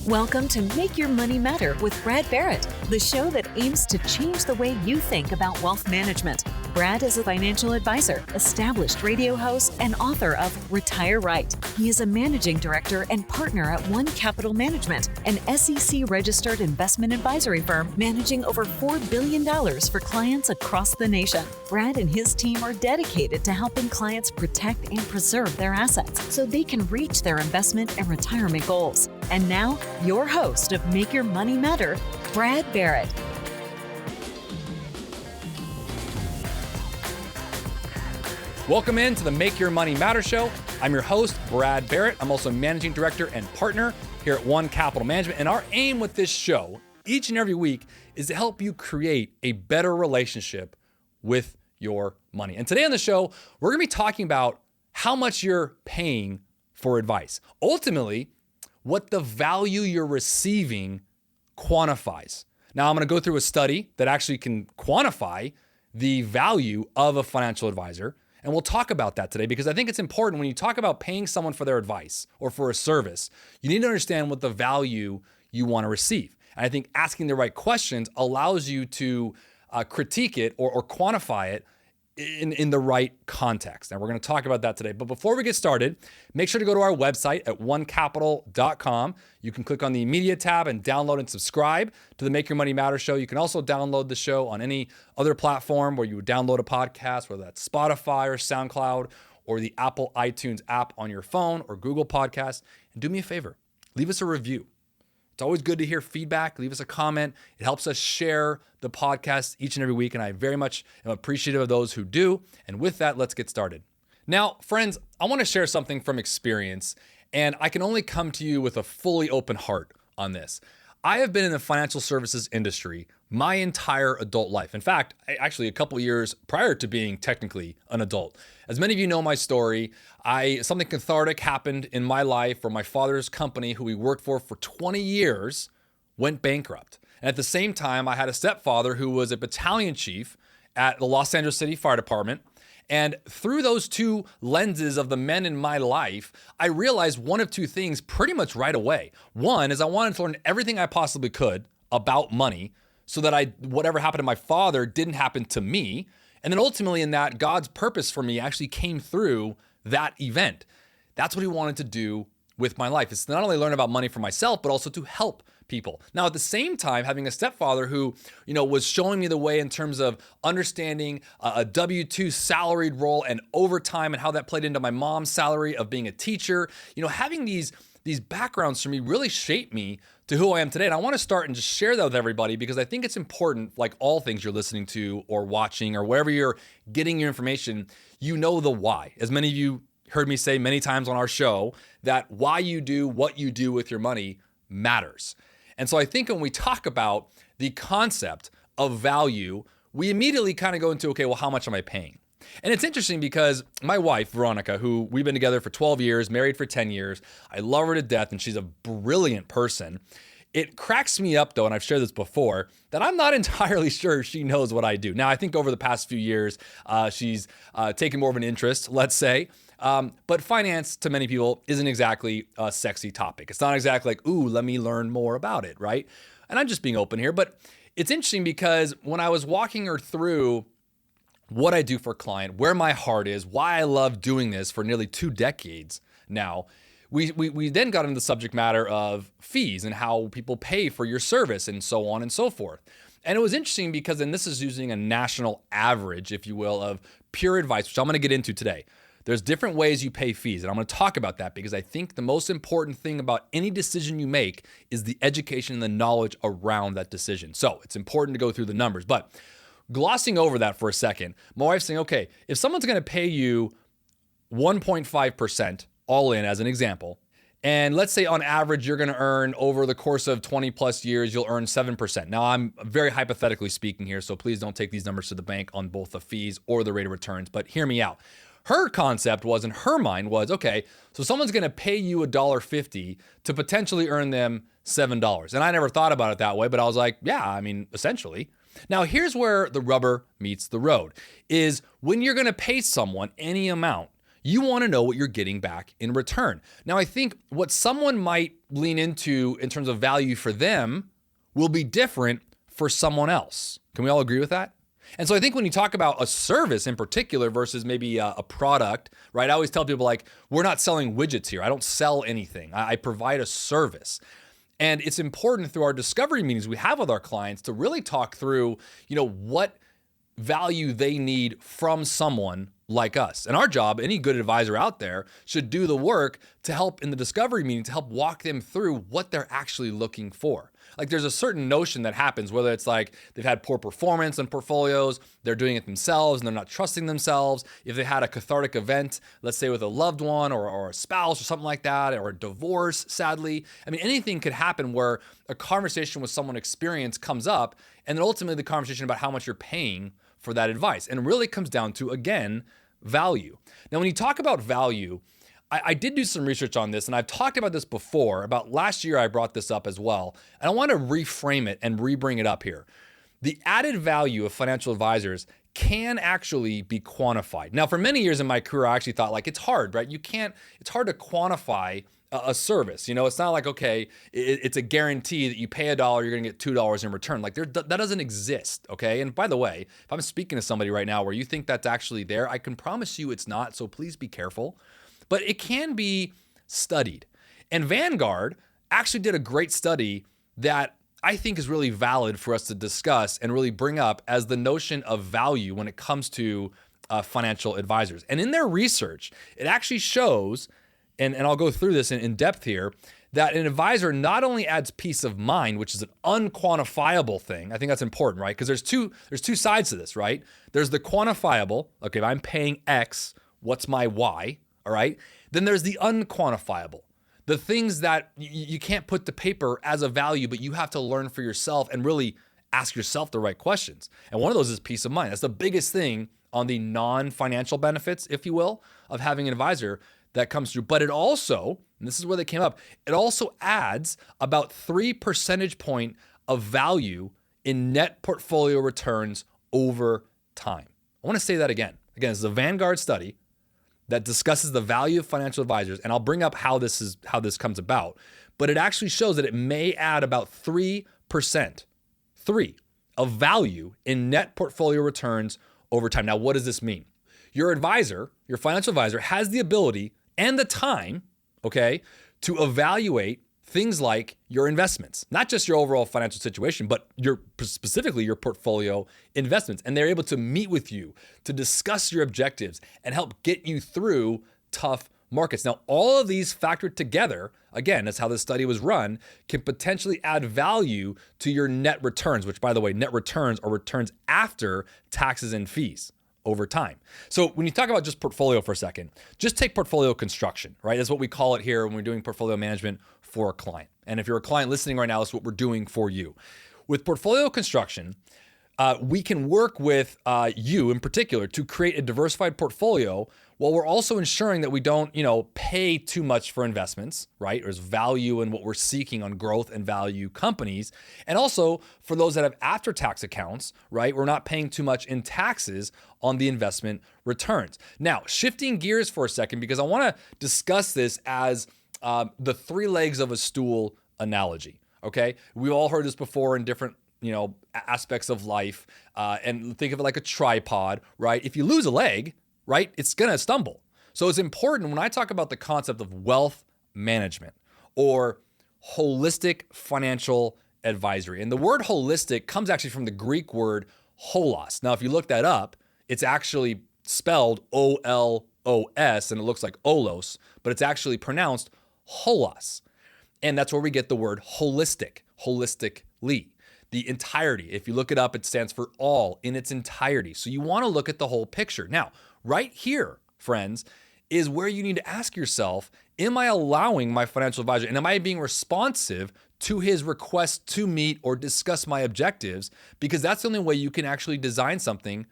Welcome to Make Your Money Matter with Brad Barrett, the show that aims to change the way you think about wealth management. Brad is a financial advisor, established radio host, and author of Retire Right. He is a managing director and partner at One Capital Management, an SEC-registered investment advisory firm managing over $4 billion for clients across the nation. Brad and his team are dedicated to helping clients protect and preserve their assets so they can reach their investment and retirement goals. And now, your host of Make Your Money Matter, Brad Barrett. Welcome in to the Make Your Money Matter show. I'm your host, Brad Barrett. I'm also managing director and partner here at One Capital Management. And our aim with this show, each and every week, is to help you create a better relationship with your money. And today on the show, we're going to be talking about how much you're paying for advice. Ultimately, what the value you're receiving quantifies. Now, I'm going to go through a study that actually can quantify the value of a financial advisor. And we'll talk about that today because I think it's important when you talk about paying someone for their advice or for a service, you need to understand what the value you want to receive. And I think asking the right questions allows you to critique it or quantify it in the right context. And we're going to talk about that today. But before we get started, make sure to go to our website at onecapital.com. You can click on the media tab and download and subscribe to the Make Your Money Matter show. You can also download the show on any other platform where you would download a podcast, whether that's Spotify or SoundCloud or the Apple iTunes app on your phone or Google Podcasts. And do me a favor, leave us a review. It's always good to hear feedback. Leave us a comment. It helps us share the podcast each and every week, and I very much am appreciative of those who do. And with that, let's get started. Now, friends, I want to share something from experience, and I can only come to you with a fully open heart on this. I have been in the financial services industry my entire adult life. In fact, actually a couple years prior to being technically an adult. As many of you know my story, something cathartic happened in my life where my father's company, who we worked for 20 years, went bankrupt. And at the same time, I had a stepfather who was a battalion chief at the Los Angeles City Fire Department. And through those two lenses of the men in my life, I realized one of two things pretty much right away. One is I wanted to learn everything I possibly could about money so that whatever happened to my father didn't happen to me. And then ultimately in that, God's purpose for me actually came through that event. That's what he wanted to do with my life. It's to not only learn about money for myself, but also to help people. Now, at the same time, having a stepfather who, was showing me the way in terms of understanding a W-2 salaried role and overtime and how that played into my mom's salary of being a teacher, having these backgrounds for me really shaped me to who I am today. And I want to start and just share that with everybody because I think it's important, like all things you're listening to or watching or wherever you're getting your information, the why. As many of you heard me say many times on our show, that why you do what you do with your money matters. And so I think when we talk about the concept of value, we immediately kind of go into, okay, well, how much am I paying? And it's interesting because my wife, Veronica, who we've been together for 12 years, married for 10 years, I love her to death, and she's a brilliant person. It cracks me up, though, and I've shared this before, that I'm not entirely sure she knows what I do. Now, I think over the past few years, she's taken more of an interest, let's say. But finance, to many people, isn't exactly a sexy topic. It's not exactly like, ooh, let me learn more about it, right? And I'm just being open here. But it's interesting because when I was walking her through what I do for a client, where my heart is, why I love doing this for nearly 2 decades now, we then got into the subject matter of fees and how people pay for your service and so on and so forth. And it was interesting because, and this is using a national average, if you will, of pure advice, which I'm going to get into today. There's different ways you pay fees, and I'm going to talk about that because I think the most important thing about any decision you make is the education and the knowledge around that decision. So it's important to go through the numbers, but glossing over that for a second, my wife's saying, okay, if someone's going to pay you 1.5% all in as an example, and let's say on average, you're going to earn over the course of 20 plus years, you'll earn 7%. Now I'm very hypothetically speaking here, so please don't take these numbers to the bank on both the fees or the rate of returns, but hear me out. Her concept was, in her mind was, okay, so someone's going to pay you $1.50 to potentially earn them $7. And I never thought about it that way, but I was like, yeah, essentially. Now, here's where the rubber meets the road, is when you're going to pay someone any amount, You want to know what you're getting back in return. Now, I think what someone might lean into in terms of value for them will be different for someone else. Can we all agree with that? And so I think when you talk about a service in particular versus maybe a product, right? I always tell people like, we're not selling widgets here. I don't sell anything. I provide a service. And it's important through our discovery meetings we have with our clients to really talk through, what value they need from someone like us. And our job, any good advisor out there should do the work to help in the discovery meeting to help walk them through what they're actually looking for. Like there's a certain notion that happens, whether it's like they've had poor performance in portfolios, they're doing it themselves and they're not trusting themselves. If they had a cathartic event, let's say with a loved one or a spouse or something like that, or a divorce, sadly. I mean, anything could happen where a conversation with someone experienced comes up and then ultimately the conversation about how much you're paying for that advice. And it really comes down to, again, value. Now, when you talk about value, I did do some research on this, and I've talked about this before. About last year, I brought this up as well. And I want to reframe it and re-bring it up here. The added value of financial advisors can actually be quantified. Now, for many years in my career, I actually thought like it's hard, right? It's hard to quantify a service. It's not like, okay, it's a guarantee that you pay $1, you're going to get $2 in return. Like that doesn't exist, okay? And by the way, if I'm speaking to somebody right now where you think that's actually there, I can promise you it's not, so please be careful. But it can be studied. And Vanguard actually did a great study that I think is really valid for us to discuss and really bring up as the notion of value when it comes to financial advisors. And in their research, it actually shows, and I'll go through this in depth here, that an advisor not only adds peace of mind, which is an unquantifiable thing. I think that's important, right? Because there's two sides to this, right? There's the quantifiable. Okay, if I'm paying X, what's my Y? All right. Then there's the unquantifiable, the things that you can't put to paper as a value, but you have to learn for yourself and really ask yourself the right questions. And one of those is peace of mind. That's the biggest thing on the non-financial benefits, if you will, of having an advisor that comes through. But it also, and this is where they came up, it also adds about 3 percentage point of value in net portfolio returns over time. I want to say that again. Again, this is a Vanguard study that discusses the value of financial advisors, and I'll bring up how this comes about. But it actually shows that it may add about 3% of value in net portfolio returns over time. Now, what does this mean? Your advisor, your financial advisor, has the ability and the time, okay, to evaluate things like your investments, not just your overall financial situation, but specifically your portfolio investments. And they're able to meet with you to discuss your objectives and help get you through tough markets. Now, all of these factored together, again, that's how this study was run, can potentially add value to your net returns, which, by the way, net returns are returns after taxes and fees over time. So when you talk about just portfolio for a second, just take portfolio construction, right? That's what we call it here when we're doing portfolio management for a client. And if you're a client listening right now, that's what we're doing for you. With portfolio construction, we can work with you in particular to create a diversified portfolio while we're also ensuring that we don't, pay too much for investments, right? There's value in what we're seeking on growth and value companies. And also for those that have after-tax accounts, right? We're not paying too much in taxes on the investment returns. Now, shifting gears for a second, because I want to discuss this as the 3 legs of a stool analogy, okay? We've all heard this before in different aspects of life, and think of it like a tripod, right? If you lose a leg, right, it's gonna stumble. So it's important when I talk about the concept of wealth management or holistic financial advisory. And the word holistic comes actually from the Greek word holos. Now, if you look that up, it's actually spelled O-L-O-S, and it looks like olos, but it's actually pronounced holos. And that's where we get the word holistic, holistically. The entirety. If you look it up, it stands for all in its entirety. So you want to look at the whole picture. Now, right here, friends, is where you need to ask yourself, am I allowing my financial advisor, and am I being responsive to his request to meet or discuss my objectives? Because that's the only way you can actually design something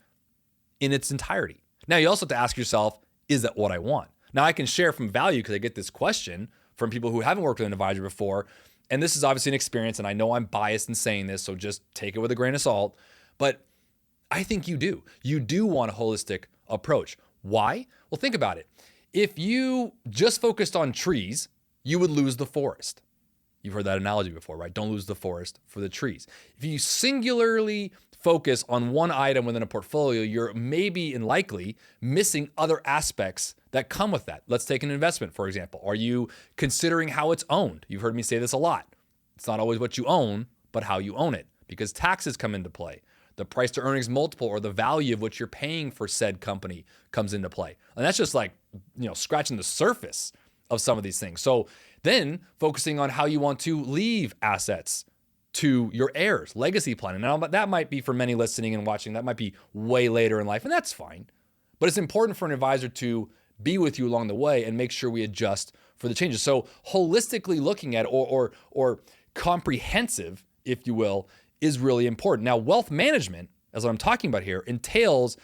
in its entirety. Now, you also have to ask yourself, is that what I want? Now, I can share from value because I get this question from people who haven't worked with an advisor before. And this is obviously an experience, and I know I'm biased in saying this, so just take it with a grain of salt. But I think you do. You do want a holistic approach. Why? Well, think about it. If you just focused on trees, you would lose the forest. You've heard that analogy before, right? Don't lose the forest for the trees. If you singularly focus on one item within a portfolio, you're maybe and likely missing other aspects that come with that. Let's take an investment, for example. Are you considering how it's owned? You've heard me say this a lot. It's not always what you own, but how you own it, because taxes come into play. The price to earnings multiple, or the value of what you're paying for said company, comes into play. And that's just like, scratching the surface of some of these things. So then focusing on how you want to leave assets to your heirs, legacy planning. Now, that might be, for many listening and watching, that might be way later in life, and that's fine. But it's important for an advisor to be with you along the way and make sure we adjust for the changes. So holistically looking at, or comprehensive, if you will, is really important. Now, wealth management, as what I'm talking about here, entails,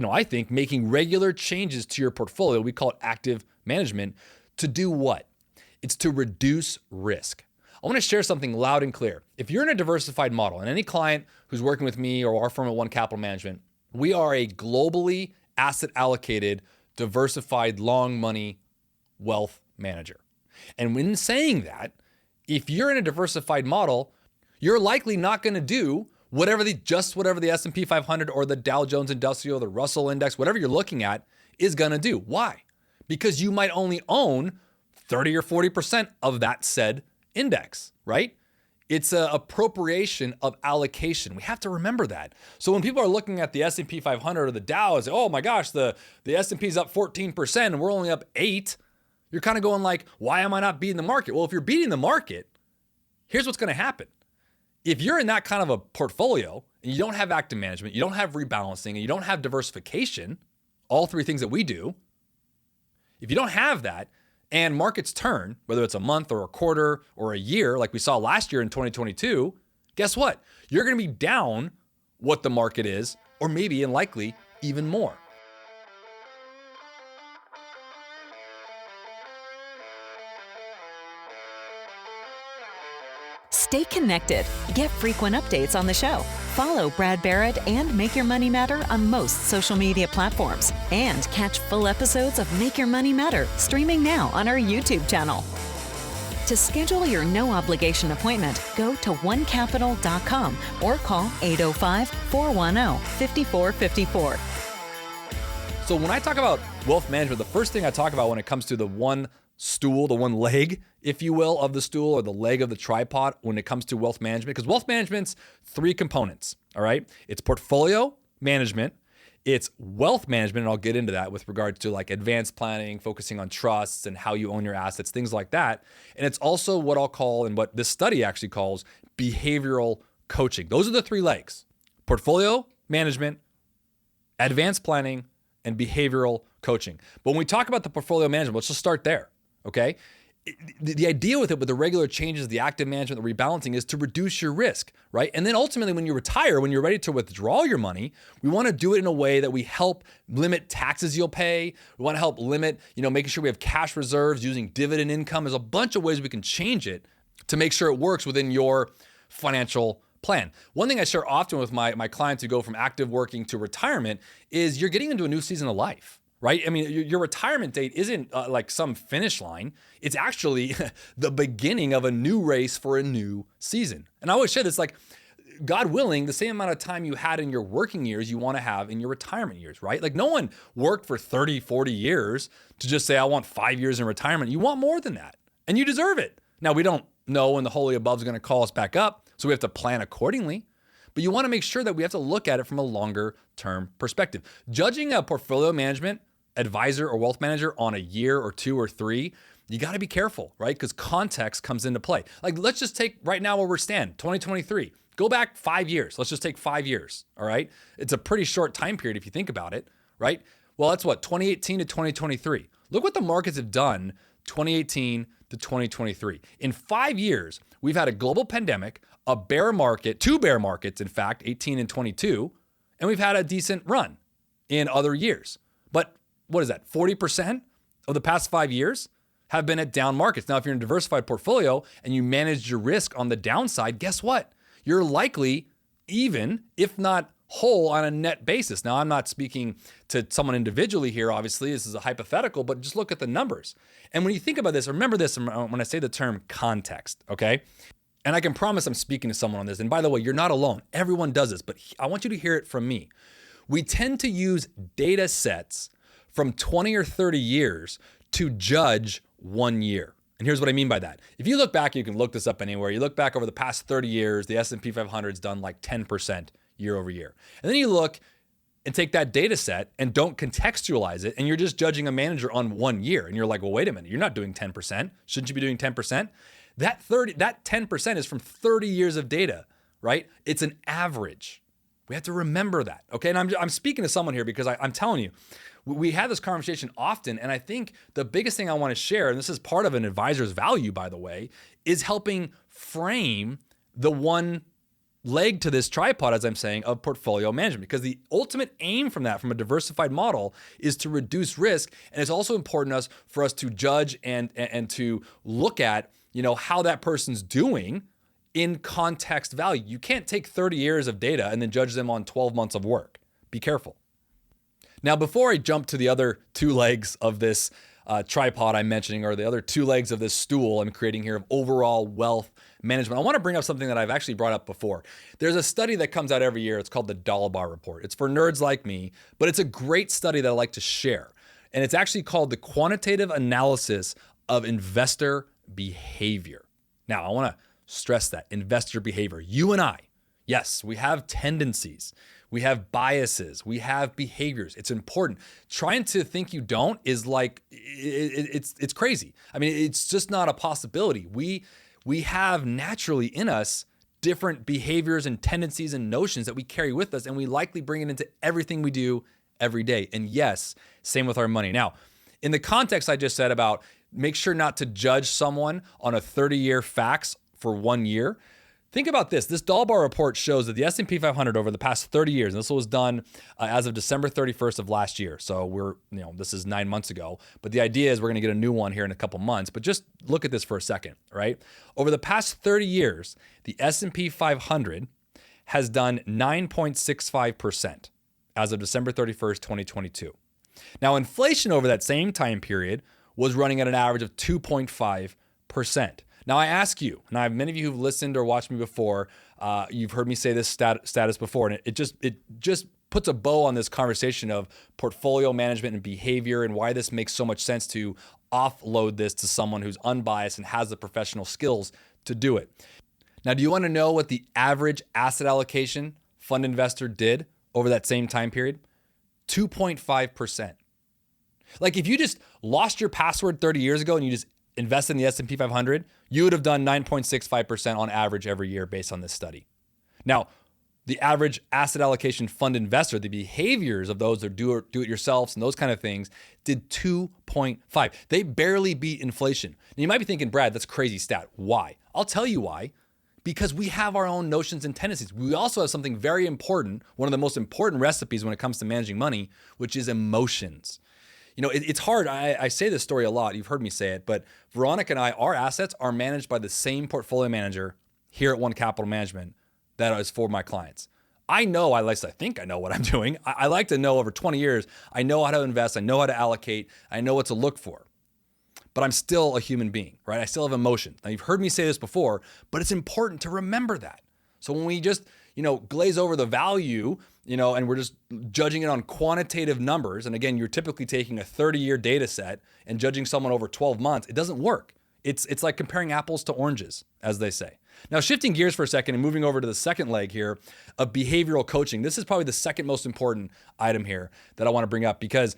I think, making regular changes to your portfolio. We call it active management. To do what? It's to reduce risk. I want to share something loud and clear. If you're in a diversified model, and any client who's working with me or our firm at One Capital Management, we are a globally asset allocated, diversified, long money wealth manager. And when saying that, if you're in a diversified model, you're likely not going to do whatever the S&P 500 or the Dow Jones Industrial, the Russell Index, whatever you're looking at is going to do. Why? Because you might only own 30 or 40% of that said index, right? It's an appropriation of allocation. We have to remember that. So when people are looking at the S&P 500 or the Dow and say, oh my gosh, the S&P is up 14% and we're only up 8%, you're kind of going like, why am I not beating the market? Well, if you're beating the market, here's what's going to happen. If you're in that kind of a portfolio and you don't have active management, you don't have rebalancing, and you don't have diversification, all three things that we do, if you don't have that and markets turn, whether it's a month or a quarter or a year, like we saw last year in 2022, guess what? You're going to be down what the market is, or maybe and likely even more. Stay connected. Get frequent updates on the show. Follow Brad Barrett and Make Your Money Matter on most social media platforms. And catch full episodes of Make Your Money Matter streaming now on our YouTube channel. To schedule your no-obligation appointment, go to onecapital.com or call 805-410-5454. So when I talk about wealth management, the first thing I talk about when it comes to the one stool, the one leg, if you will, of the stool, or the leg of the tripod when it comes to wealth management, because wealth management's three components, all right? It's portfolio management, it's wealth management, and I'll get into that with regards to like advanced planning, focusing on trusts and how you own your assets, things like that. And it's also what I'll call, and what this study actually calls, behavioral coaching. Those are the three legs: portfolio management, advanced planning, and behavioral coaching. But when we talk about the portfolio management, let's just start there. Okay. The idea with it, with the regular changes, the active management, the rebalancing, is to reduce your risk, right? And then ultimately when you retire, when you're ready to withdraw your money, we want to do it in a way that we help limit taxes you'll pay. We want to help limit, making sure we have cash reserves, using dividend income. There's a bunch of ways we can change it to make sure it works within your financial plan. One thing I share often with my clients who go from active working to retirement is you're getting into a new season of life. Right? I mean, your retirement date isn't like some finish line. It's actually the beginning of a new race for a new season. And I always say this, like, God willing, the same amount of time you had in your working years, you want to have in your retirement years, right? Like, no one worked for 30, 40 years to just say, I want 5 years in retirement. You want more than that, and you deserve it. Now, we don't know when the holy above is going to call us back up, so we have to plan accordingly. But you want to make sure that we have to look at it from a longer term perspective. Judging a portfolio management advisor or wealth manager on a year or two or three, you got to be careful, right? Because context comes into play. Like, let's just take right now where we're standing, 2023. Go back 5 years. Let's just take 5 years, all right? It's a pretty short time period if you think about it, right? Well, that's what, 2018 to 2023. Look what the markets have done 2018 to 2023. In 5 years, we've had a global pandemic, a bear market, two bear markets, in fact, 18 and 22, and we've had a decent run in other years. But what is that? 40% of the past 5 years have been at down markets. Now, if you're in a diversified portfolio and you manage your risk on the downside, guess what? You're likely even, if not whole on a net basis. Now, I'm not speaking to someone individually here, obviously. This is a hypothetical, but just look at the numbers. And when you think about this, remember this when I say the term context, okay? And I can promise I'm speaking to someone on this. And by the way, you're not alone. Everyone does this, but I want you to hear it from me. We tend to use data sets from 20 or 30 years to judge 1 year. And here's what I mean by that. If you look back, you can look this up anywhere. You look back over the past 30 years, the S&P 500 has done like 10% year over year. And then you look and take that data set and don't contextualize it, and you're just judging a manager on 1 year. And you're like, well, wait a minute, you're not doing 10%. Shouldn't you be doing 10%? That 10% is from 30 years of data, right? It's an average. We have to remember that, okay? And I'm speaking to someone here because I'm telling you, we have this conversation often, and I think the biggest thing I want to share, and this is part of an advisor's value, by the way, is helping frame the one leg to this tripod, as I'm saying, of portfolio management. Because the ultimate aim from that, from a diversified model, is to reduce risk, and it's also important for us to judge and to look at, how that person's doing in context value. You can't take 30 years of data and then judge them on 12 months of work. Be careful. Now, before I jump to the other two legs of this tripod I'm mentioning, or the other two legs of this stool I'm creating here of overall wealth management, I want to bring up something that I've actually brought up before. There's a study that comes out every year. It's called the Dalbar Report. It's for nerds like me, but it's a great study that I like to share. And it's actually called the Quantitative Analysis of Investor Behavior. Now, I want to stress that, investor behavior. You and I, yes, we have tendencies. We have biases. We have behaviors. It's important. Trying to think you don't is like, it's crazy. I mean, it's just not a possibility. We have naturally in us different behaviors and tendencies and notions that we carry with us, and we likely bring it into everything we do every day. And yes, same with our money. Now, in the context I just said about make sure not to judge someone on a 30-year facts for 1 year, think about this. This Dalbar report shows that the S&P 500 over the past 30 years, and this was done as of December 31st of last year. So this is 9 months ago, but the idea is we're going to get a new one here in a couple months. But just look at this for a second, right? Over the past 30 years, the S&P 500 has done 9.65% as of December 31st, 2022. Now, inflation over that same time period was running at an average of 2.5%. Now, I ask you, and many of you who've listened or watched me before, you've heard me say this status before, and it just puts a bow on this conversation of portfolio management and behavior and why this makes so much sense to offload this to someone who's unbiased and has the professional skills to do it. Now, do you want to know what the average asset allocation fund investor did over that same time period? 2.5%. Like if you just lost your password 30 years ago and you just invested in the S&P 500, you would have done 9.65% on average every year based on this study. Now, the average asset allocation fund investor, the behaviors of those that do it yourselves and those kind of things, did 2.5. They barely beat inflation. Now, you might be thinking, Brad, that's a crazy stat. Why? I'll tell you why. Because we have our own notions and tendencies. We also have something very important, one of the most important recipes when it comes to managing money, which is emotions. It's hard. I say this story a lot. You've heard me say it, but Veronica and I, our assets are managed by the same portfolio manager here at One Capital Management that is for my clients. I think I know what I'm doing. I like to know over 20 years, I know how to invest. I know how to allocate. I know what to look for. But I'm still a human being, right? I still have emotions. Now, you've heard me say this before, but it's important to remember that. So when we just, glaze over the value, and we're just judging it on quantitative numbers, and again, you're typically taking a 30-year data set and judging someone over 12 months, it doesn't work. It's like comparing apples to oranges, as they say. Now, shifting gears for a second and moving over to the second leg here of behavioral coaching. This is probably the second most important item here that I want to bring up because,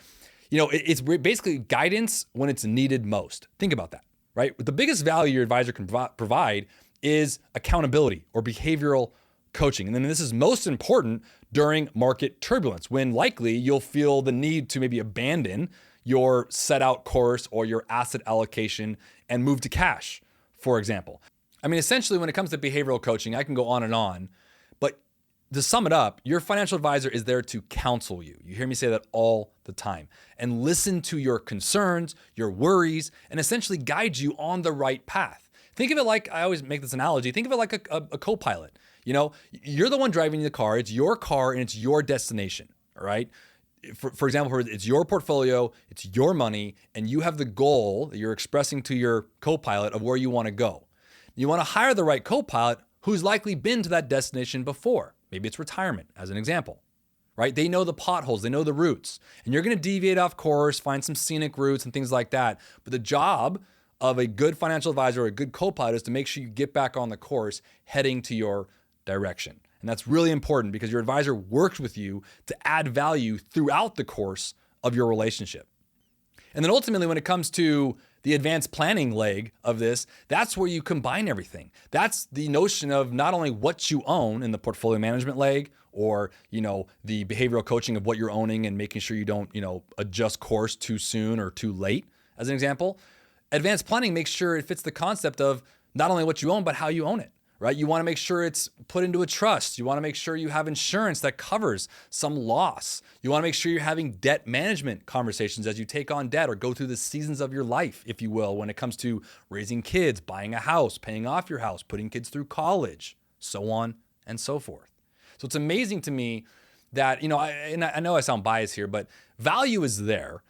it's basically guidance when it's needed most. Think about that, right? The biggest value your advisor can provide is accountability or behavioral coaching. And then this is most important during market turbulence, when likely you'll feel the need to maybe abandon your set out course or your asset allocation and move to cash, for example. I mean, essentially, when it comes to behavioral coaching, I can go on and on, but to sum it up, your financial advisor is there to counsel you. You hear me say that all the time, and listen to your concerns, your worries, and essentially guide you on the right path. Think of it like, I always make this analogy, think of it like a co-pilot. You're the one driving the car. It's your car and it's your destination. All right. For example, it's your portfolio, it's your money, and you have the goal that you're expressing to your co-pilot of where you want to go. You want to hire the right co-pilot who's likely been to that destination before. Maybe it's retirement, as an example, right? They know the potholes, they know the routes, and you're going to deviate off course, find some scenic routes and things like that. But the job of a good financial advisor or a good co-pilot is to make sure you get back on the course heading to your direction. And that's really important because your advisor works with you to add value throughout the course of your relationship. And then ultimately, when it comes to the advanced planning leg of this, that's where you combine everything. That's the notion of not only what you own in the portfolio management leg or, the behavioral coaching of what you're owning and making sure you don't, adjust course too soon or too late, as an example. Advanced planning makes sure it fits the concept of not only what you own, but how you own it. Right? You want to make sure it's put into a trust. You want to make sure you have insurance that covers some loss. You want to make sure you're having debt management conversations as you take on debt or go through the seasons of your life, if you will, when it comes to raising kids, buying a house, paying off your house, putting kids through college, so on and so forth. So it's amazing to me that, I know I sound biased here, but value is there.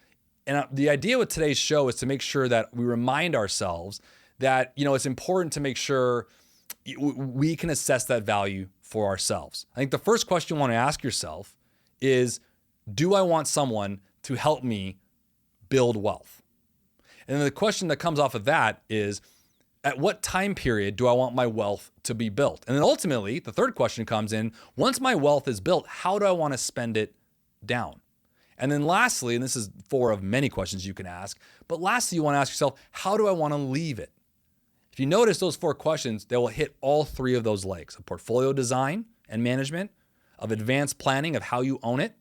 And the idea with today's show is to make sure that we remind ourselves that, it's important to make sure we can assess that value for ourselves. I think the first question you want to ask yourself is, do I want someone to help me build wealth? And then the question that comes off of that is, at what time period do I want my wealth to be built? And then ultimately, the third question comes in, once my wealth is built, how do I want to spend it down? And then lastly, and this is four of many questions you can ask, but lastly, you want to ask yourself, how do I want to leave it? If you notice those four questions, they will hit all three of those legs: of portfolio design and management, of advanced planning of how you own it,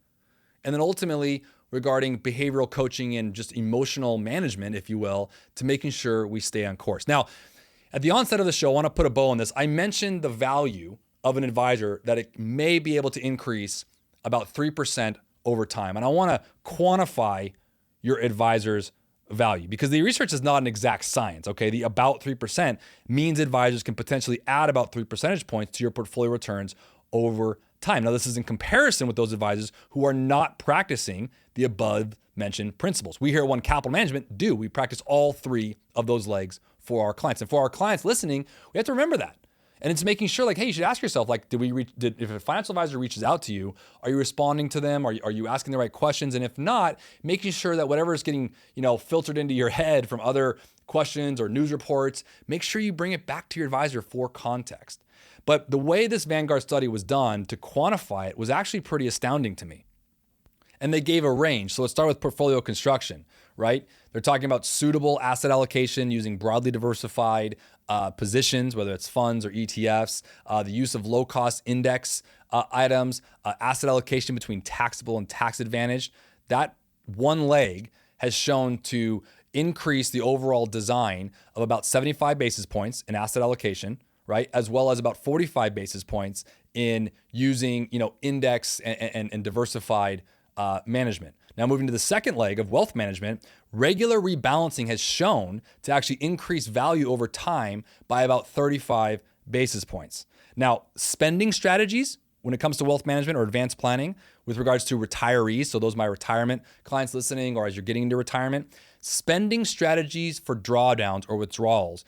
and then ultimately regarding behavioral coaching and just emotional management, if you will, to making sure we stay on course. Now, at the onset of the show, I want to put a bow on this. I mentioned the value of an advisor, that it may be able to increase about 3% over time. And I want to quantify your advisor's value because the research is not an exact science, okay? The about 3% means advisors can potentially add about 3 percentage points to your portfolio returns over time. Now, this is in comparison with those advisors who are not practicing the above mentioned principles. We here at One Capital Management do. We practice all three of those legs for our clients. And for our clients listening, we have to remember that. And it's making sure, hey, you should ask yourself, if a financial advisor reaches out to you, are you responding to them? Are you asking the right questions? And if not, making sure that whatever is getting, filtered into your head from other questions or news reports, make sure you bring it back to your advisor for context. But the way this Vanguard study was done to quantify it was actually pretty astounding to me. And they gave a range. So let's start with portfolio construction, right? They're talking about suitable asset allocation using broadly diversified positions, whether it's funds or ETFs, the use of low-cost index items, asset allocation between taxable and tax advantaged. That one leg has shown to increase the overall design of about 75 basis points in asset allocation, right? As well as about 45 basis points in using, index and diversified management. Now, moving to the second leg of wealth management, regular rebalancing has shown to actually increase value over time by about 35 basis points. Now, spending strategies when it comes to wealth management or advanced planning with regards to retirees, so those are my retirement clients listening, or as you're getting into retirement, spending strategies for drawdowns or withdrawals,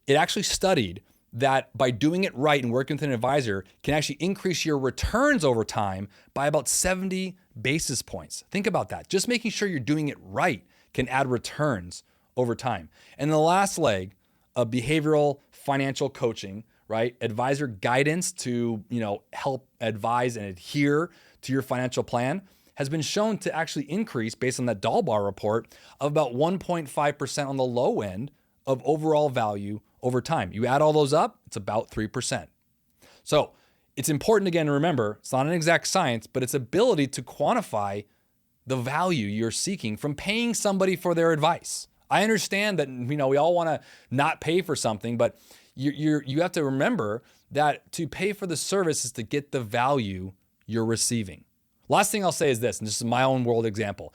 it actually studied that by doing it right and working with an advisor can actually increase your returns over time by about 70 basis points. Think about that. Just making sure you're doing it right can add returns over time. And the last leg of behavioral financial coaching, right? Advisor guidance to, help advise and adhere to your financial plan has been shown to actually increase, based on that Dalbar report, of about 1.5% on the low end of overall value over time. You add all those up, it's about 3%. So it's important, again, to remember, it's not an exact science, but its ability to quantify the value you're seeking from paying somebody for their advice. I understand that, we all want to not pay for something, but you have to remember that to pay for the service is to get the value you're receiving. Last thing I'll say is this, and this is my own world example.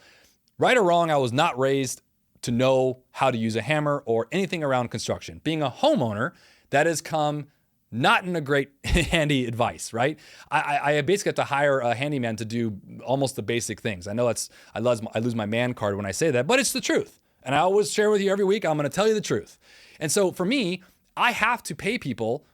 Right or wrong, I was not raised to know how to use a hammer or anything around construction. Being a homeowner, that has come not in a great handy advice, right? I basically have to hire a handyman to do almost the basic things. I know I lose my man card when I say that, but it's the truth. And I always share with you every week, I'm going to tell you the truth. And so for me, I have to pay people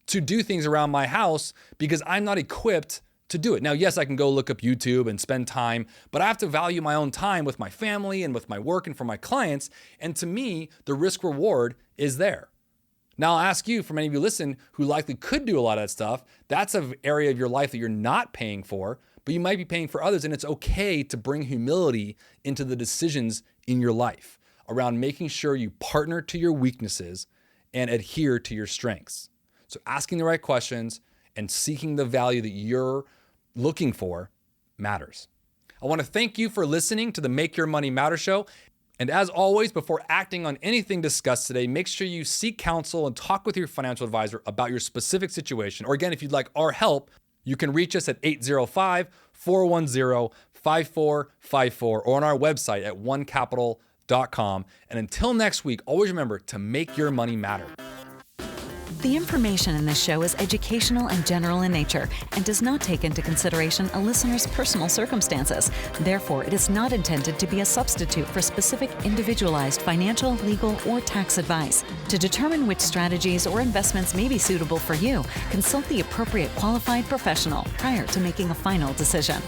to do things around my house because I'm not equipped to do it. Now, yes, I can go look up YouTube and spend time, but I have to value my own time with my family and with my work and for my clients. And to me, the risk reward is there. Now, I'll ask you, for many of you listen, who likely could do a lot of that stuff, that's an area of your life that you're not paying for, but you might be paying for others. And it's okay to bring humility into the decisions in your life around making sure you partner to your weaknesses and adhere to your strengths. So asking the right questions and seeking the value that you're looking for matters. I want to thank you for listening to the Make Your Money Matter show. And as always, before acting on anything discussed today, make sure you seek counsel and talk with your financial advisor about your specific situation. Or again, if you'd like our help, you can reach us at 805-410-5454 or on our website at onecapital.com. And until next week, always remember to make your money matter. The information in this show is educational and general in nature and does not take into consideration a listener's personal circumstances. Therefore, it is not intended to be a substitute for specific individualized financial, legal, or tax advice. To determine which strategies or investments may be suitable for you, consult the appropriate qualified professional prior to making a final decision.